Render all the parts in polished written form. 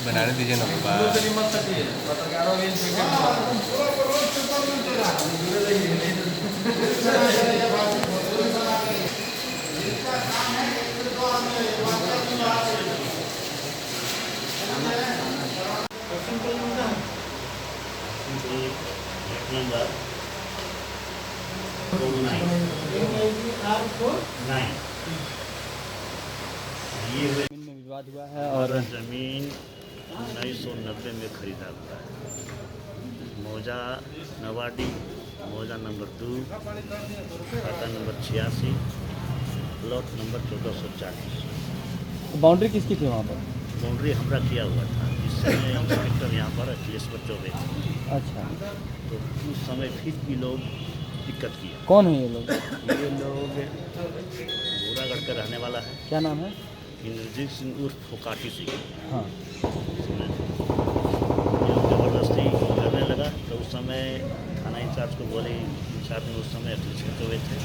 बनाने दीजिए ना बाबा। नंबर 9 ये जमीन में विवाद हुआ है और ज़मीन 1990 में खरीदा हुआ है। मौजा नवाडी, मौजा नंबर 2, खाता नंबर 86, प्लॉट नंबर 1440। बाउंड्री किसकी थी वहाँ पर? बाउंड्री हमरा किया हुआ था। इस समय इंस्पेक्टर यहाँ पर अखिलेश्वर चौबे थे, अच्छा, तो उस समय फिर भी लोग दिक्कत किया। कौन है ये लोग? ये लोग बोरागढ़ का रहने वाला है, क्या नाम है? इंद्रजीत सिंह उर्फ फोकाटी सिंह। हाँ, ये लोग ज़बरदस्ती करने लगा, तो उस समय थाना इंचार्ज को बोले, इंचार्ज में उस समय अखिलेश्वर चौबे थे।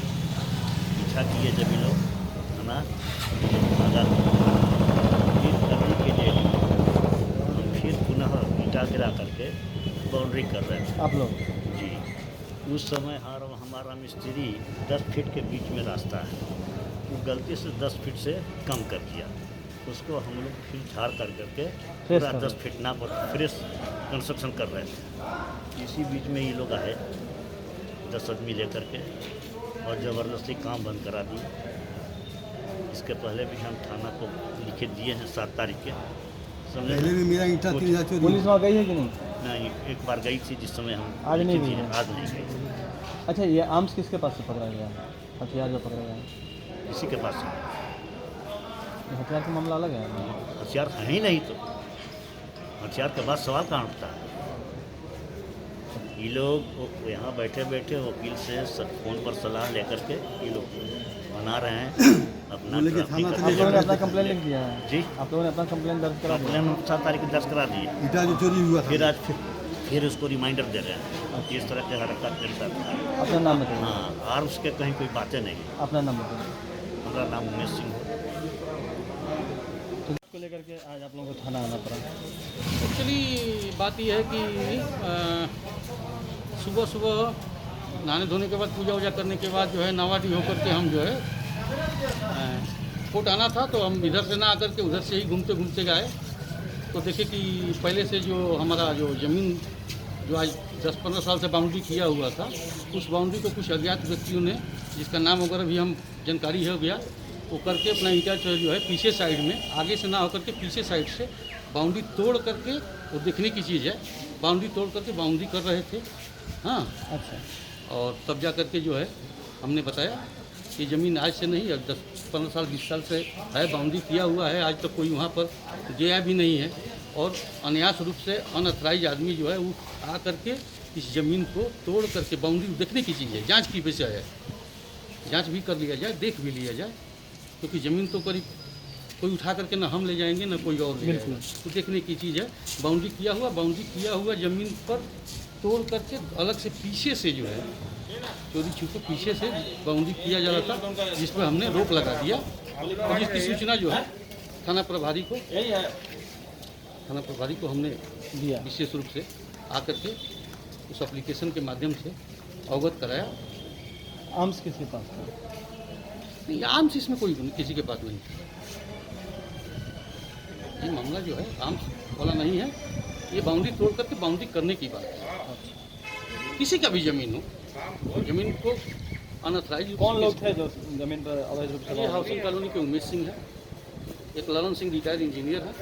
पीछा किए जब ये लोग थाना भागा। फिर अभी के डेट में हम फिर पुनः ईटा गिरा करके बाउंड्री कर रहे थे। आप लोग? जी, उस समय हमारा मिस्त्री 10 फीट के बीच में रास्ता है, वो गलती से 10 फीट से कम कर दिया। उसको हम लोग फिर झाड़ कर करके पूरा 10 फीट ना पर फ्रेश कंस्ट्रक्शन कर रहे थे। इसी बीच में ये लोग आए 10 आदमी लेकर के और ज़बरदस्ती काम बंद करा दिए। इसके पहले भी हम थाना को लिखे दिए हैं 7 तारीख के। समझे? पुलिस वहाँ गई है कि नहीं? नहीं, एक बार गई थी जिस समय हम आज नहीं लिखी गई थी, है? आज नहीं गई। अच्छा, ये आर्म्स किसके पास से पकड़ा गया है? हथियार जो पकड़ा गया है, इसी के पास ये हथियार का मामला अलग है? हथियार है ही नहीं, तो हथियार के बाद सवाल कहाँ उठता है? ये लोग यहाँ बैठे बैठे वकील से फ़ोन पर सलाह लेकर के ये लोग बना रहे हैं अपना ट्रैफिक। आप लोगों ने अपना कंप्लेन लिख दिया है? जी, आप लोगों ने अपना कंप्लेन दर्ज करा दिया? कंप्लेन 7 तारीख को दर्ज करा दिए। ईटा जो चोरी हुआ था, फिर आज फिर उसको रिमाइंडर दे रहे हैं। इस तरह के हरकत करता था। अपना नाम बताइए। हाँ, और उसके कहीं कोई बातें नहीं। अपना नाम बताइए। हमारा नाम उमेश सिंह है। तो इसको लेकर के आज आप लोगों को थाना आना पड़ा? एक्चुअली बात यह है कि सुबह सुबह नहाने धोने के बाद पूजा वूजा करने के बाद जो है नवाडी होकर के हम जो है कोर्ट आना था, तो हम इधर से ना आकर के उधर से ही घूमते घूमते गए, तो देखे कि पहले से जो हमारा जो ज़मीन जो आज 10-15 साल से बाउंड्री किया हुआ था, उस बाउंड्री को कुछ अज्ञात व्यक्तियों ने, जिसका नाम वगैरह भी हम जानकारी हो गया, वो करके अपना ईटा जो है पीछे साइड में, आगे से ना होकर के पीछे साइड से बाउंड्री तोड़ करके, वो देखने की चीज़ है, बाउंड्री तोड़ करके बाउंड्री कर रहे थे। हाँ, अच्छा, और तब जा करके जो है हमने बताया कि ज़मीन आज से नहीं, अब 10-15 साल 20 साल से है, बाउंड्री किया हुआ है, आज तक कोई वहाँ पर गया भी नहीं है, और अनायास रूप से अनअथराइज आदमी जो है वो आ करके इस ज़मीन को तोड़ करके, बाउंड्री देखने की चीज़ है, जांच की विषय है, जांच भी कर लिया जाए, देख भी लिया जाए, क्योंकि ज़मीन तो करीब कोई उठा करके ना हम ले जाएंगे ना कोई और ले जाएगा, तो देखने की चीज़ है। बाउंड्री किया हुआ ज़मीन पर तोड़ करके अलग से पीछे से जो है चोरी छुपे पीछे से बाउंड्री किया जा रहा था, जिस पर हमने रोक लगा दिया, और जिसकी सूचना जो है थाना प्रभारी को हमने दिया। विशेष रूप से आकर के उस एप्लीकेशन के माध्यम से अवगत कराया। आर्म्स किसके पास था? नहीं, आर्म्स इसमें कोई किसी के पास नहीं, ये मामला जो है आर्म्स वाला नहीं है, ये बाउंड्री तोड़ करके बाउंड्री करने की बात है। किसी का भी ज़मीन हो, ज़मीन को अनअथराइज। कौन लोग थे जो जमीन पर अवैध रूप से? ये हाउसिंग कॉलोनी के उमेश सिंह है, एक ललन सिंह रिटायर्ड इंजीनियर है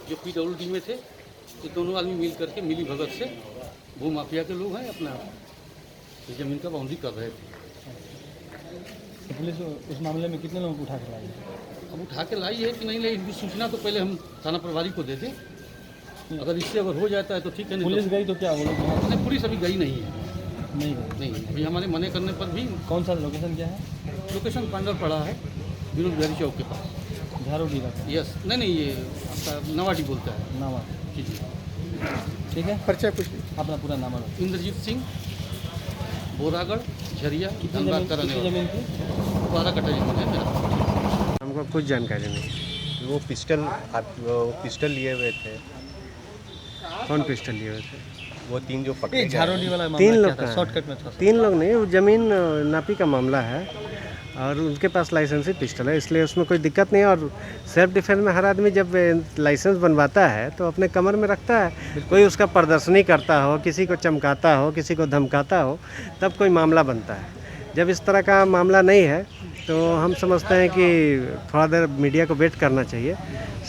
जो PWD में थे। ये दोनों आदमी मिल करके मिली भगत से भू माफिया के लोग हैं, अपना ज़मीन का बाउंड्री कर रहे थे। तो पुलिस उस मामले में कितने लोगों को उठा कर लाई? अब उठा के लाई है कि नहीं लाई, इनकी सूचना तो पहले हम थाना प्रभारी को दे दें, अगर इससे अगर हो जाता है तो ठीक है। नहीं पुलिस गई तो क्या वो लोग? नहीं, पुलिस अभी गई नहीं है, नहीं गई? नहीं, अभी हमारे मने करने पर भी। कौन सा लोकेशन क्या है? लोकेशन पांडर पड़ा है, विनोद बिहारी चौक के पास। झारोडीला का? यस, नहीं, ये आपका नवाडी बोलता है। नामा? जी, ठीक है, परिचय कुछ अपना पूरा नाम बताओ। इंद्रजीत सिंह, बोरागढ़, झरिया, कितनी धनबाद जमीन का रहने वाला। थी? 12 कट्ठा जमीन है मेरा। हमको कुछ जानकारी नहीं। वो पिस्टल लिए हुए थे। कौन पिस्टल लिए हुए थे? वो 3 जो पकड़े ये गए झारोली वाला 3 मामला लोग क्या था? का शॉर्टकट में था सर। 3 लोग नहीं, वो ज़मीन नापी का मामला है और उनके पास लाइसेंसी पिस्टल है, इसलिए उसमें कोई दिक्कत नहीं है। और सेल्फ डिफेंस में हर आदमी जब लाइसेंस बनवाता है तो अपने कमर में रखता है। कोई उसका प्रदर्शनी करता हो, किसी को चमकाता हो, किसी को धमकाता हो, तब कोई मामला बनता है। जब इस तरह का मामला नहीं है तो हम समझते हैं कि थोड़ा देर मीडिया को वेट करना चाहिए,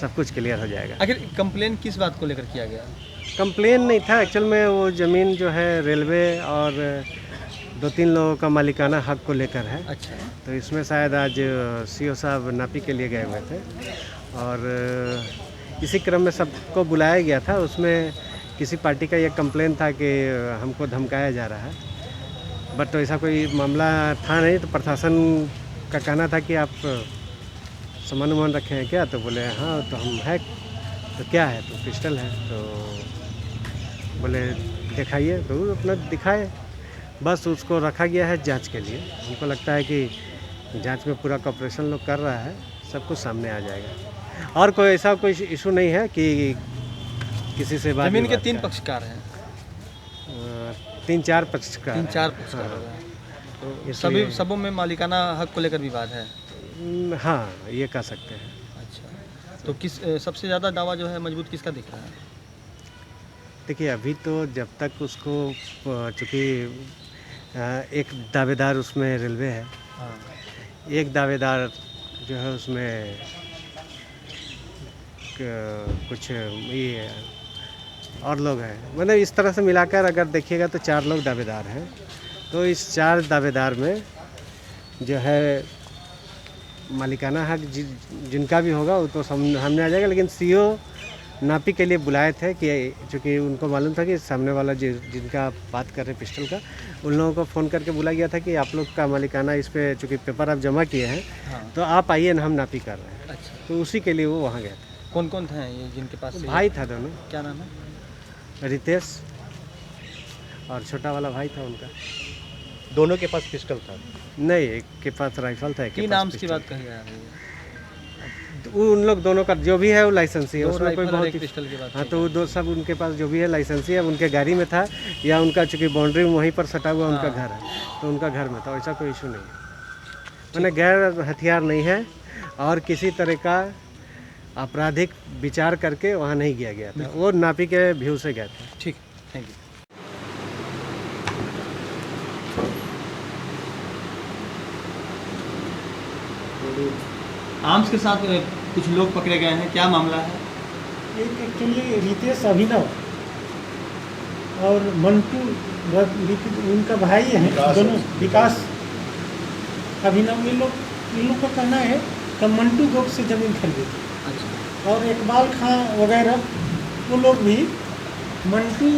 सब कुछ क्लियर हो जाएगा। आखिर कंप्लेन किस बात को लेकर किया गया? कंप्लेन नहीं था एक्चुअल में, वो ज़मीन जो है रेलवे और 2-3 लोगों का मालिकाना हक को लेकर है। अच्छा, तो इसमें शायद आज सीओ साहब नापी के लिए गए हुए थे और इसी क्रम में सबको बुलाया गया था। उसमें किसी पार्टी का ये कंप्लेन था कि हमको धमकाया जा रहा है, बट ऐसा कोई मामला था नहीं। तो प्रशासन का कहना था कि आप सामान वामान रखे हैं क्या? तो बोले हाँ, तो हम है। तो क्या है? तो पिस्टल है। तो बोले दिखाइए, तो अपना दिखाए। बस उसको रखा गया है जांच के लिए। हमको लगता है कि जांच में पूरा कॉपरेशन लोग कर रहा है, सब कुछ सामने आ जाएगा। और कोई ऐसा कोई इशू नहीं है कि किसी से बात जमीन के विवाद 3 का। पक्षकार हैं, 3-4 पक्षकार 3-4 हैं। पक्षकार हाँ, हैं। तो इसलिए- सभी सबों में मालिकाना हक को लेकर विवाद है। हाँ, ये कह सकते हैं। अच्छा, तो किस सबसे ज़्यादा दावा जो है मजबूत किसका दिख रहा है? देखिए, अभी तो जब तक उसको चूँकि एक दावेदार उसमें रेलवे है, हाँ, एक दावेदार जो है उसमें कुछ ये और लोग हैं। मतलब इस तरह से मिलाकर अगर देखिएगा तो 4 लोग दावेदार हैं। तो इस 4 दावेदार में जो है मालिकाना हक जिनका भी होगा वो तो सामने आ जाएगा। लेकिन सीओ नापी के लिए बुलाए थे कि चूँकि उनको मालूम था कि सामने वाला जिनका आप बात कर रहे हैं पिस्टल का, उन लोगों को फ़ोन करके बुलाया गया था कि आप लोग का मालिकाना इस पे चूँकि पेपर आप जमा किए हैं, हाँ। तो आप आइए ना, हम नापी कर रहे हैं। अच्छा, तो उसी के लिए वो वहाँ गए थे। कौन कौन थे ये जिनके पास से- भाई था दोनों, क्या नाम है? रितेश और छोटा वाला भाई था उनका। दोनों के पास पिस्टल था। नहीं, एक के पास राइफल था, एक के तीन पास आर्म्स की पिस्टल बात कही जा रही है। था। वो उन लोग दोनों का जो भी है वो लाइसेंसी है, दो उसमें कोई राइफल और बहुत एक पिस्टल की बात हाँ, कही तो वो दो सब उनके पास जो भी है लाइसेंसी है, उनके गाड़ी में था या उनका चूँकि बाउंड्री में वहीं पर सटा हुआ उनका हाँ। घर है, तो उनका घर में था। ऐसा कोई इशू नहीं है। मैंने गैर हथियार नहीं है और किसी तरह का आपराधिक विचार करके वहाँ नहीं गया था। वो नापी के व्यू से गए थे। ठीक, थैंक यू। आर्म्स के साथ कुछ लोग पकड़े गए हैं, क्या मामला है? एक एक्चुअली रितेश अभिनव और मंटू उनका भाई है, दोनों विकास अभिनव। इन लोग का कहना है कि मंटू गोप से ज़मीन खरीदी थी। अच्छा, और इकबाल खां वगैरह वो लोग भी मंटू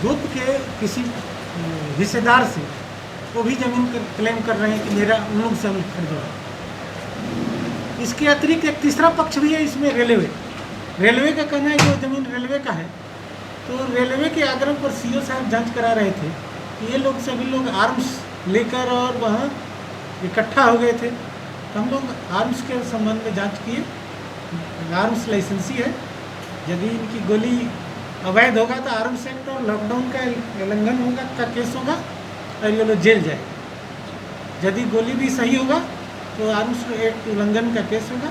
गोप के किसी हिस्सेदार से वो भी ज़मीन क्लेम कर रहे हैं कि मेरा उन लोग से खरीदा। इसके अतिरिक्त एक तीसरा पक्ष भी है इसमें, रेलवे का कहना है कि वो ज़मीन रेलवे का है। तो रेलवे के आग्रह पर सीओ साहब जांच करा रहे थे कि ये लोग सभी लोग आर्म्स लेकर और वहाँ इकट्ठा हो गए थे। तो हम लोग आर्म्स के संबंध में जांच किए। आर्म्स लाइसेंसी है, यदि इनकी गोली अवैध होगा तो आर्म्स एक्ट और लॉकडाउन का उल्लंघन होगा का केस होगा और ये लोग जेल जाएगा। यदि गोली भी सही होगा तो आर्म्स एक्ट उल्लंघन का केस होगा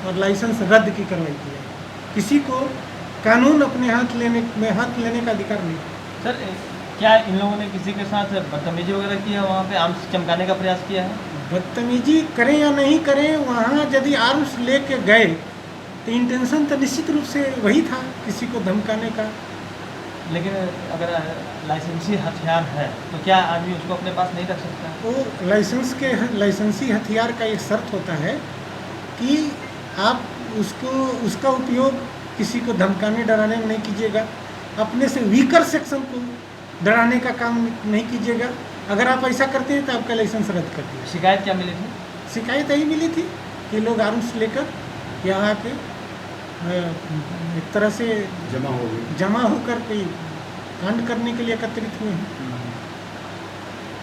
और लाइसेंस रद्द की कार्रवाई की जाएगी। किसी को कानून अपने हाथ लेने का अधिकार नहीं। सर क्या इन लोगों ने किसी के साथ बदतमीजी वगैरह किया, वहाँ पे आर्म्स चमकाने का प्रयास किया है? बदतमीजी करें या नहीं करें, वहाँ यदि आर्म्स लेके गए तो इंटेंशन तो निश्चित रूप से वही था, किसी को धमकाने का। लेकिन अगर लाइसेंसी हथियार है तो क्या आदमी उसको अपने पास नहीं रख सकता? वो लाइसेंसी हथियार का एक शर्त होता है कि आप उसका उपयोग किसी को धमकाने डराने में नहीं कीजिएगा, अपने से वीकर सेक्शन को डराने का काम नहीं कीजिएगा। अगर आप ऐसा करते हैं तो आपका लाइसेंस रद्द कर दिया। शिकायत क्या मिली थी? शिकायत यही मिली थी कि लोग आर्म्स लेकर यहाँ के एक तरह से जमा होकर कोई कांड करने के लिए एकत्रित हुए हैं।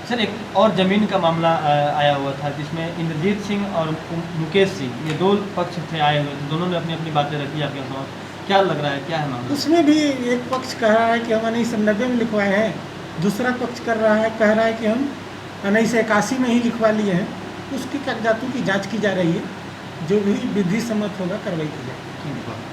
सर एक और ज़मीन का मामला आया हुआ था जिसमें इंद्रजीत सिंह और मुकेश सिंह ये 2 पक्ष थे आए हुए थे, दोनों ने अपनी अपनी बातें रखी आपके समझ। क्या लग रहा है, क्या है मामला? उसमें भी एक पक्ष कह रहा है कि हम 1990 में लिखवाए हैं, दूसरा पक्ष कह रहा है कि हम 1981 में ही लिखवा लिए हैं। उसकी कागजातों की जांच की जा रही है, जो भी विधि सम्मत होगा कार्रवाई की जाएगी।